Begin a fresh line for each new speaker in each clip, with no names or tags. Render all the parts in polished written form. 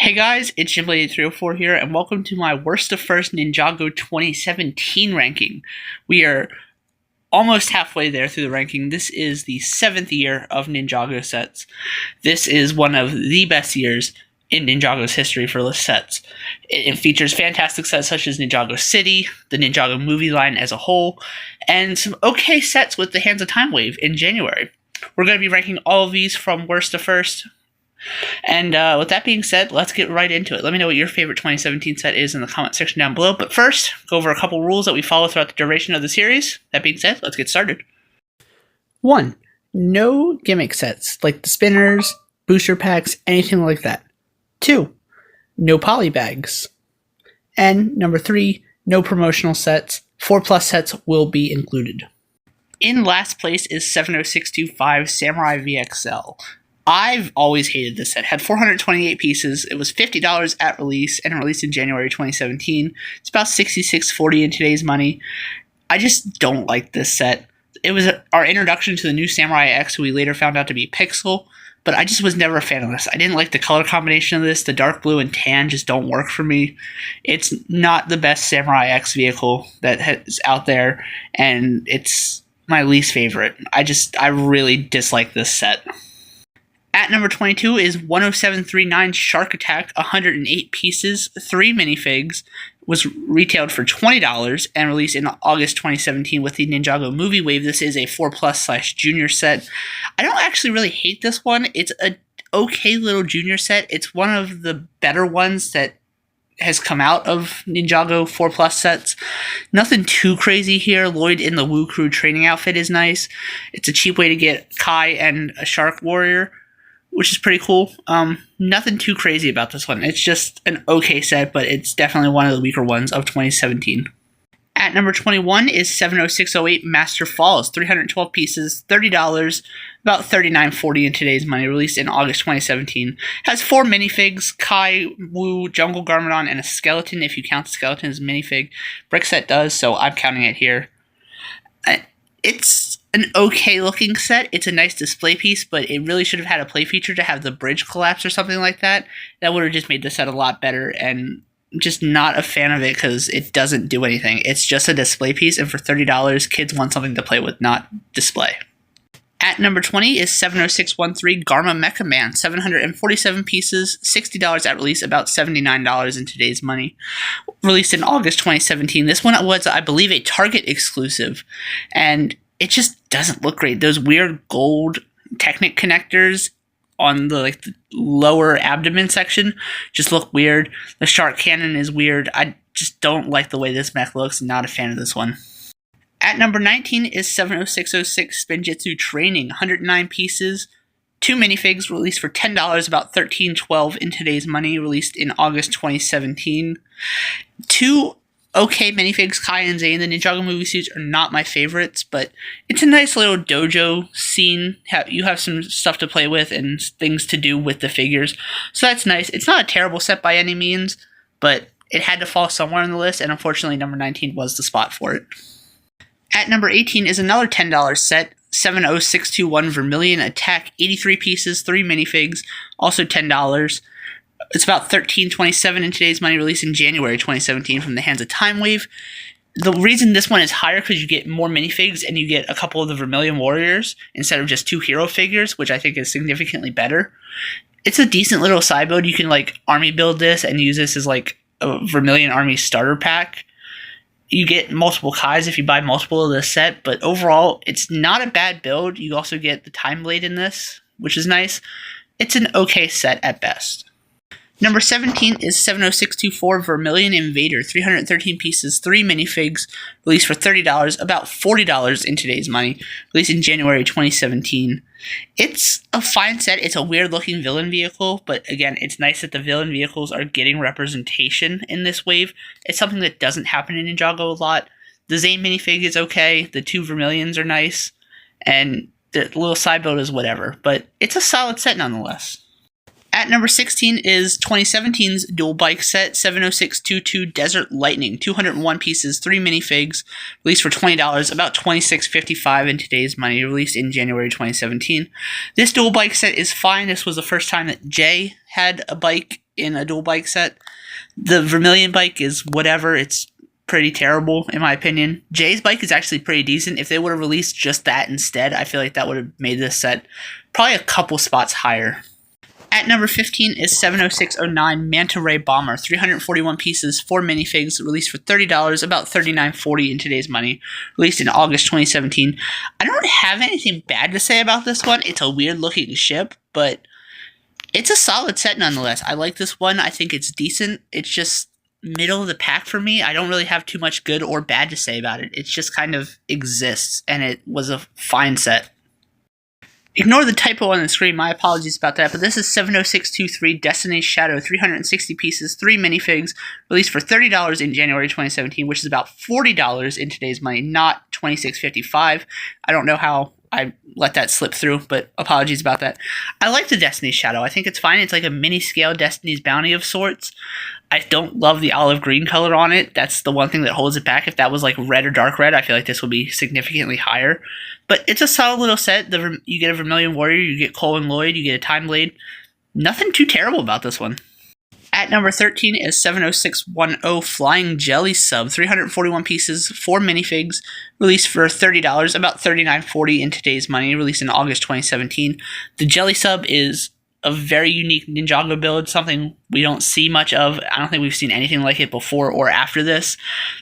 Hey guys, it's Jimblade8304 here, and welcome to my Worst of First Ninjago 2017 ranking. We are almost halfway there through the ranking. This is the 7th year of Ninjago sets. This is one of the best years in Ninjago's history for the sets. It features fantastic sets such as Ninjago City, the Ninjago movie line as a whole, and some okay sets with the Hands of Time Wave in January. We're going to be ranking all of these from worst to first. And with that being said, let's get right into it. Let me know what your favorite 2017 set is in the comment section down below. But first, go over a couple rules that we follow throughout the duration of the series. That being said, let's get started. 1. No gimmick sets, like the spinners, booster packs, anything like that. 2. No poly bags. And number 3, no promotional sets. 4+ sets will be included. In last place is 70625 Samurai VXL. I've always hated this set. Had 428 pieces. It was $50 at release and released in January 2017. It's about $66.40 in today's money. I just don't like this set. It was our introduction to the new Samurai X, who we later found out to be Pixel, but I just was never a fan of this. I didn't like the color combination of this. The dark blue and tan just don't work for me. It's not the best Samurai X vehicle that is out there, and it's my least favorite. I really dislike this set. At number 22 is 10739 Shark Attack, 108 pieces, 3 minifigs, was retailed for $20 and released in August 2017 with the Ninjago Movie Wave. This is a 4+ / junior set. I don't actually really hate this one. It's a okay little junior set. It's one of the better ones that has come out of Ninjago 4+ sets. Nothing too crazy here. Lloyd in the Woo Crew training outfit is nice. It's a cheap way to get Kai and a Shark Warrior, which is pretty cool. Nothing too crazy about this one. It's just an okay set, but it's definitely one of the weaker ones of 2017. At number 21 is 70608 Master Falls, 312 pieces, $30, about $39.40 in today's money, released in August 2017. Has 4 minifigs, Kai, Wu, Jungle Garmadon, and a skeleton, if you count the skeleton as a minifig. Brick set does, so I'm counting it here. It's an okay looking set. It's a nice display piece, but it really should have had a play feature to have the bridge collapse or something like that. That would have just made the set a lot better, and I'm just not a fan of it because it doesn't do anything. It's just a display piece, and for $30, kids want something to play with, not display. At number 20 is 70613 Garma Mecha Man, 747 pieces, $60 at release, about $79 in today's money. Released in August 2017. This one was, I believe, a Target exclusive, and it just doesn't look great. Those weird gold Technic connectors on the lower abdomen section just look weird. The shark cannon is weird. I just don't like the way this mech looks. Not a fan of this one. At number 19 is 70606 Spinjitzu Training, 109 pieces, 2 minifigs, released for $10, about $13.12 in today's money, released in August 2017. 2 okay minifigs, Kai and Zane. The Ninjago movie suits are not my favorites, but it's a nice little dojo scene. You have some stuff to play with and things to do with the figures, so that's nice. It's not a terrible set by any means, but it had to fall somewhere on the list, and unfortunately number 19 was the spot for it. At number 18 is another $10 set, 70621 Vermilion Attack, 83 pieces, 3 minifigs, also $10. It's about $13.27 in today's money, released in January 2017 from the Hands of Time Wave. The reason this one is higher because you get more minifigs and you get a couple of the Vermilion Warriors instead of just 2 hero figures, which I think is significantly better. It's a decent little side build. You can army build this and use this as a Vermilion Army starter pack. You get multiple Kais if you buy multiple of this set, but overall, it's not a bad build. You also get the Time Blade in this, which is nice. It's an okay set at best. Number 17 is 70624 Vermilion Invader, 313 pieces, 3 minifigs, released for $30, about $40 in today's money, released in January 2017. It's a fine set. It's a weird-looking villain vehicle, but again, it's nice that the villain vehicles are getting representation in this wave. It's something that doesn't happen in Ninjago a lot. The Zane minifig is okay, the 2 Vermilions are nice, and the little side build is whatever, but it's a solid set nonetheless. At number 16 is 2017's dual bike set 70622 Desert Lightning, 201 pieces, 3 minifigs, released for $20, about $26.55 in today's money, released in January 2017. This dual bike set is fine. This was the first time that Jay had a bike in a dual bike set. The Vermilion bike is whatever. It's pretty terrible, in my opinion. Jay's bike is actually pretty decent. If they would have released just that instead, I feel like that would have made this set probably a couple spots higher. At number 15 is 70609 Manta Ray Bomber, 341 pieces, 4 minifigs, released for $30, about $39.40 in today's money, released in August 2017. I don't have anything bad to say about this one. It's a weird looking ship, but it's a solid set nonetheless. I like this one. I think it's decent. It's just middle of the pack for me. I don't really have too much good or bad to say about it. It just kind of exists, and it was a fine set. Ignore the typo on the screen, my apologies about that, but this is 70623 Destiny's Shadow, 360 pieces, 3 minifigs, released for $30 in January 2017, which is about $40 in today's money, not $26.55. I don't know how I let that slip through, but apologies about that. I like the Destiny's Shadow. I think it's fine. It's like a mini-scale Destiny's Bounty of sorts. I don't love the olive green color on it. That's the one thing that holds it back. If that was like red or dark red, I feel like this would be significantly higher. But it's a solid little set. You get a Vermilion Warrior, you get Cole and Lloyd, you get a Time Blade. Nothing too terrible about this one. At number 13 is 70610 Flying Jelly Sub, 341 pieces, 4 minifigs, released for $30, about $39.40 in today's money, released in August 2017. The Jelly Sub is a very unique Ninjago build, something we don't see much of. I don't think we've seen anything like it before or after this.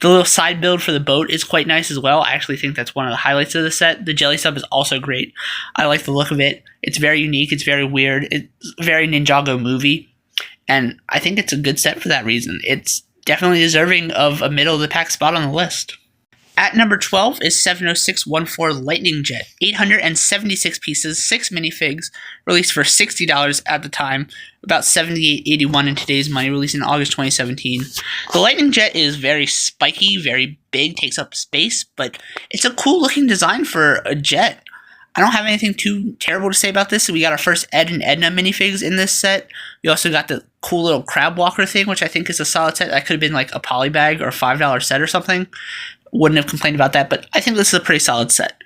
The little side build for the boat is quite nice as well. I actually think that's one of the highlights of the set. The Jelly Sub is also great. I like the look of it. It's very unique. It's very weird. It's very Ninjago Movie. And I think it's a good set for that reason. It's definitely deserving of a middle-of-the-pack spot on the list. At number 12 is 70614 Lightning Jet, 876 pieces, 6 minifigs, released for $60 at the time, about $78.81 in today's money, released in August 2017. The Lightning Jet is very spiky, very big, takes up space, but it's a cool-looking design for a jet. I don't have anything too terrible to say about this. We got our first Ed and Edna minifigs in this set. We also got the cool little crab walker thing, which I think is a solid set. That could have been like a polybag or a $5 set or something. Wouldn't have complained about that, but I think this is a pretty solid set.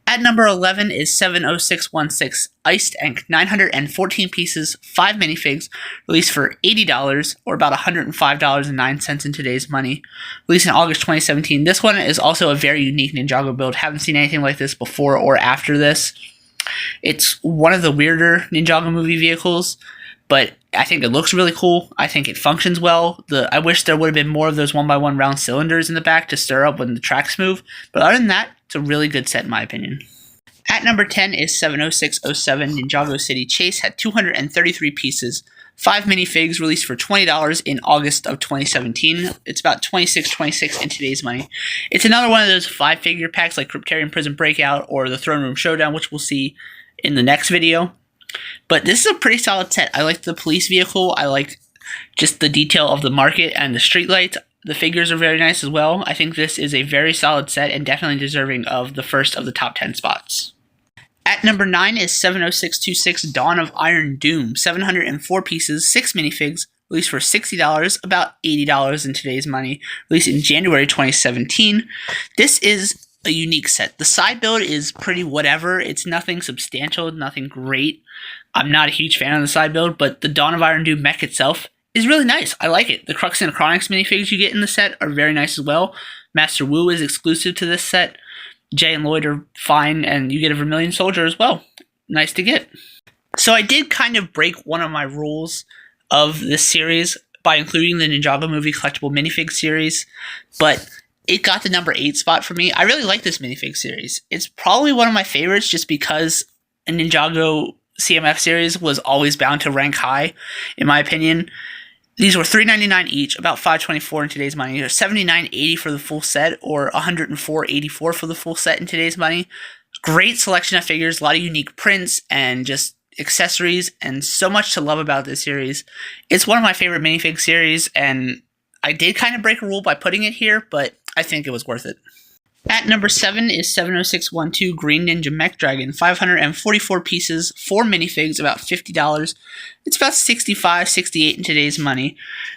At number 11 is 70616 Iced Ink, 914 pieces, 5 minifigs, released for $80 or about $105.09 in today's money, released in August 2017. This one is also a very unique Ninjago build. Haven't seen anything like this before or after this. It's one of the weirder Ninjago Movie vehicles, but I think it looks really cool. I think it functions well. I wish there would have been more of those 1x1 round cylinders in the back to stir up when the tracks move. But other than that, it's a really good set in my opinion. At number 10 is 70607 Ninjago City Chase, had 233 pieces, 5 minifigs, released for $20 in August of 2017. It's about $26.26 in today's money. It's another one of those 5-figure packs like Cryptarian Prison Breakout or the Throne Room Showdown, which we'll see in the next video. But this is a pretty solid set. I like the police vehicle. I like just the detail of the market and the streetlights. The figures are very nice as well. I think this is a very solid set and definitely deserving of the first of the top 10 spots. At number 9 is 70626 Dawn of Iron Doom, 704 pieces, 6 minifigs, released for $60, about $80 in today's money, released in January 2017. This is a unique set. The side build is pretty whatever. It's nothing substantial, nothing great. I'm not a huge fan of the side build, but the Dawn of Iron Doom mech itself is really nice. I like it. The Crux and Chronix minifigs you get in the set are very nice as well. Master Wu is exclusive to this set. Jay and Lloyd are fine, and you get a Vermilion Soldier as well. Nice to get. So I did kind of break one of my rules of this series by including the Ninjago Movie collectible minifig series, but it got the number 8 spot for me. I really like this minifig series. It's probably one of my favorites just because a Ninjago CMF series was always bound to rank high, in my opinion. These were $3.99 each, about $5.24 in today's money. They're $79.80 for the full set, or $104.84 for the full set in today's money. Great selection of figures, a lot of unique prints, and just accessories, and so much to love about this series. It's one of my favorite minifig series, and I did kind of break a rule by putting it here, but I think it was worth it. At number 7 is 70612 Green Ninja Mech Dragon, 544 pieces, 4 minifigs, about $50. It's about $65-68 in today's money.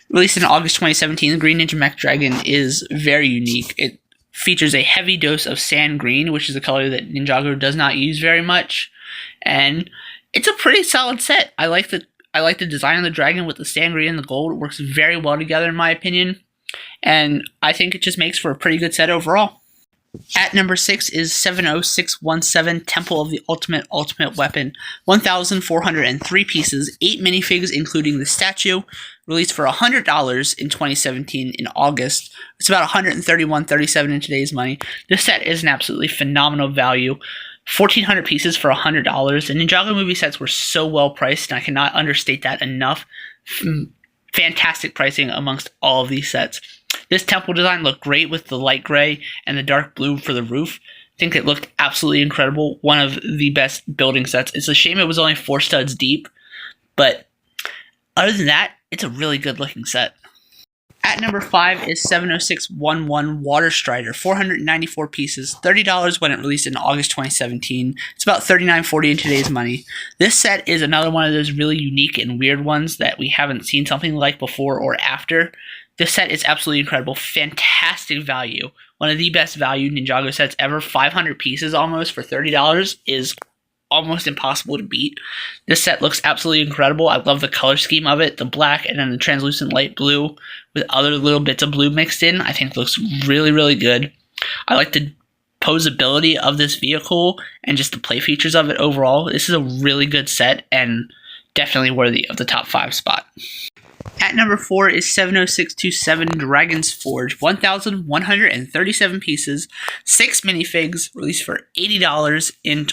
Released in August 2017, the Green Ninja Mech Dragon is very unique. It features a heavy dose of sand green, which is a color that Ninjago does not use very much, and it's a pretty solid set. I like the design of the dragon with the sand green and the gold. It works very well together in my opinion, and I think it just makes for a pretty good set overall. At number 6 is 70617 Temple of the Ultimate Weapon, 1,403 pieces, 8 minifigs including the statue, released for $100 in 2017 in August. It's about $131.37 in today's money. This set is an absolutely phenomenal value. 1,400 pieces for $100. The Ninjago movie sets were so well priced, and I cannot understate that enough. Fantastic pricing amongst all of these sets. This temple design looked great with the light gray and the dark blue for the roof. I think it looked absolutely incredible. One of the best building sets. It's a shame it was only 4 studs deep, but other than that, it's a really good looking set. At number 5 is 70611 Water Strider, 494 pieces, $30 when it released in August 2017. It's about $39.40 in today's money. This set is another one of those really unique and weird ones that we haven't seen something like before or after. This set is absolutely incredible. Fantastic value. One of the best value Ninjago sets ever. 500 pieces almost for $30 is almost impossible to beat. This set looks absolutely incredible. I love the color scheme of it. The black and then the translucent light blue with other little bits of blue mixed in. I think looks really, really good. I like the posability of this vehicle and just the play features of it overall. This is a really good set and definitely worthy of the top 5 spot. At number 4 is 70627 Dragon's Forge, 1,137 pieces, 6 minifigs, released for $80 in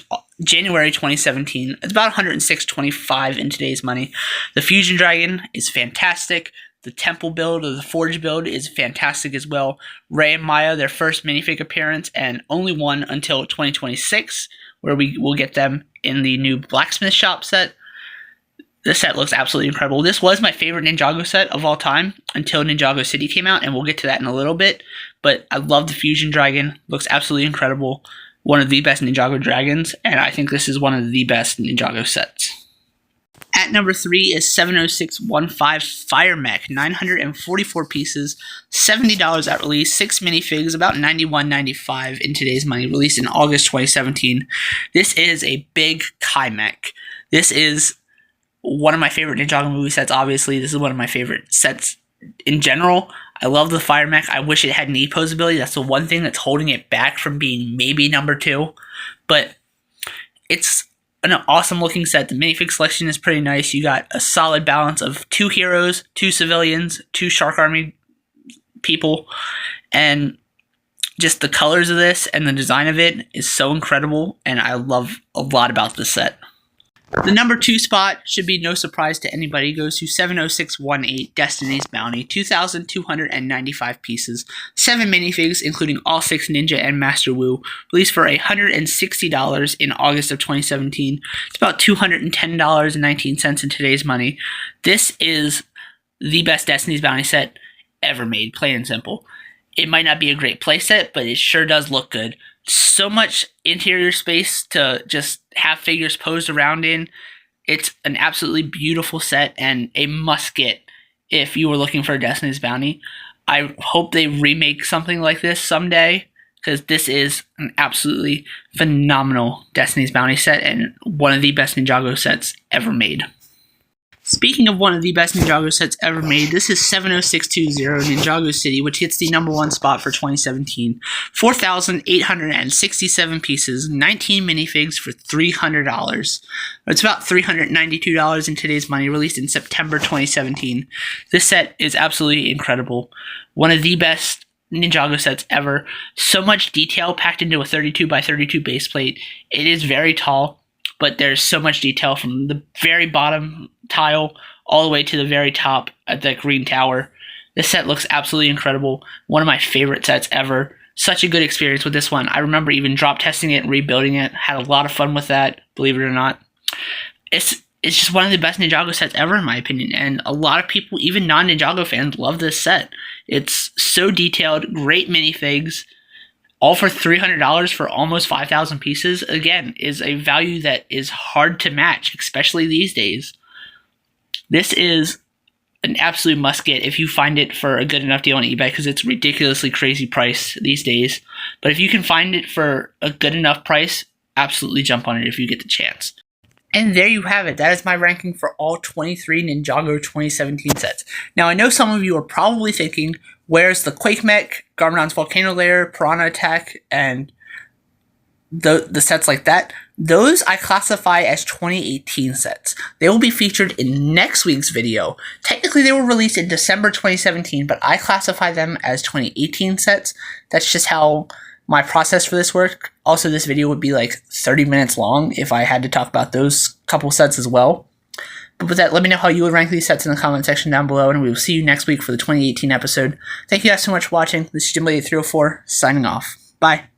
January 2017. It's about $106.25 in today's money. The Fusion Dragon is fantastic. The Temple build or the Forge build is fantastic as well. Rey and Maya, their first minifig appearance, and only one until 2026, where we will get them in the new Blacksmith Shop set. This set looks absolutely incredible. This was my favorite Ninjago set of all time until Ninjago City came out, and we'll get to that in a little bit. But I love the Fusion Dragon. Looks absolutely incredible. One of the best Ninjago dragons, and I think this is one of the best Ninjago sets. At number 3 is 70615 Fire Mech, 944 pieces, $70 at release, 6 minifigs, about $91.95 in today's money, released in August 2017. This is a big Kai mech. This is one of my favorite Ninjago movie sets, obviously. This is one of my favorite sets in general. I love the Fire Mech. I wish it had knee posability. That's the one thing that's holding it back from being maybe number 2. But it's an awesome looking set. The minifig selection is pretty nice. You got a solid balance of 2 heroes, 2 civilians, 2 Shark Army people. And just the colors of this and the design of it is so incredible. And I love a lot about this set. The number 2 spot should be no surprise to anybody. Goes to 70618 Destiny's Bounty, 2,295 pieces, 7 minifigs, including all 6 Ninja and Master Wu, released for $160 in August of 2017. It's about $210.19 in today's money. This is the best Destiny's Bounty set ever made, plain and simple. It might not be a great play set, but it sure does look good. So much interior space to just have figures posed around in. It's an absolutely beautiful set and a must get if you were looking for a Destiny's Bounty. I hope they remake something like this someday, because this is an absolutely phenomenal Destiny's Bounty set and one of the best Ninjago sets ever made. Speaking of one of the best Ninjago sets ever made, this is 70620 Ninjago City, which hits the number 1 spot for 2017. 4,867 pieces, 19 minifigs for $300. It's about $392 in today's money, released in September 2017. This set is absolutely incredible. One of the best Ninjago sets ever. So much detail packed into a 32 by 32 base plate. It is very tall, but there's so much detail from the very bottom tile all the way to the very top at the green tower. This set looks absolutely incredible. One of my favorite sets ever. Such a good experience with this one. I remember even drop testing it and rebuilding it. Had a lot of fun with that, believe it or not. It's just one of the best Ninjago sets ever in my opinion, and a lot of people, even non-Ninjago fans, love this set. It's so detailed, great minifigs. all for $300 for almost 5,000 pieces, again, is a value that is hard to match, especially these days. This is an absolute must get if you find it for a good enough deal on eBay, because it's a ridiculously crazy price these days. But if you can find it for a good enough price, absolutely jump on it if you get the chance. And there you have it. That is my ranking for all 23 Ninjago 2017 sets. Now, I know some of you are probably thinking, where's the Quake Mech, Garmadon's Volcano Lair, Piranha Attack, and the sets like that? Those I classify as 2018 sets. They will be featured in next week's video. Technically, they were released in December 2017, but I classify them as 2018 sets. That's just how my process for this work. Also, this video would be like 30 minutes long if I had to talk about those couple sets as well. But with that, let me know how you would rank these sets in the comment section down below, and we will see you next week for the 2018 episode. Thank you guys so much for watching. This is Jim 304 signing off. Bye.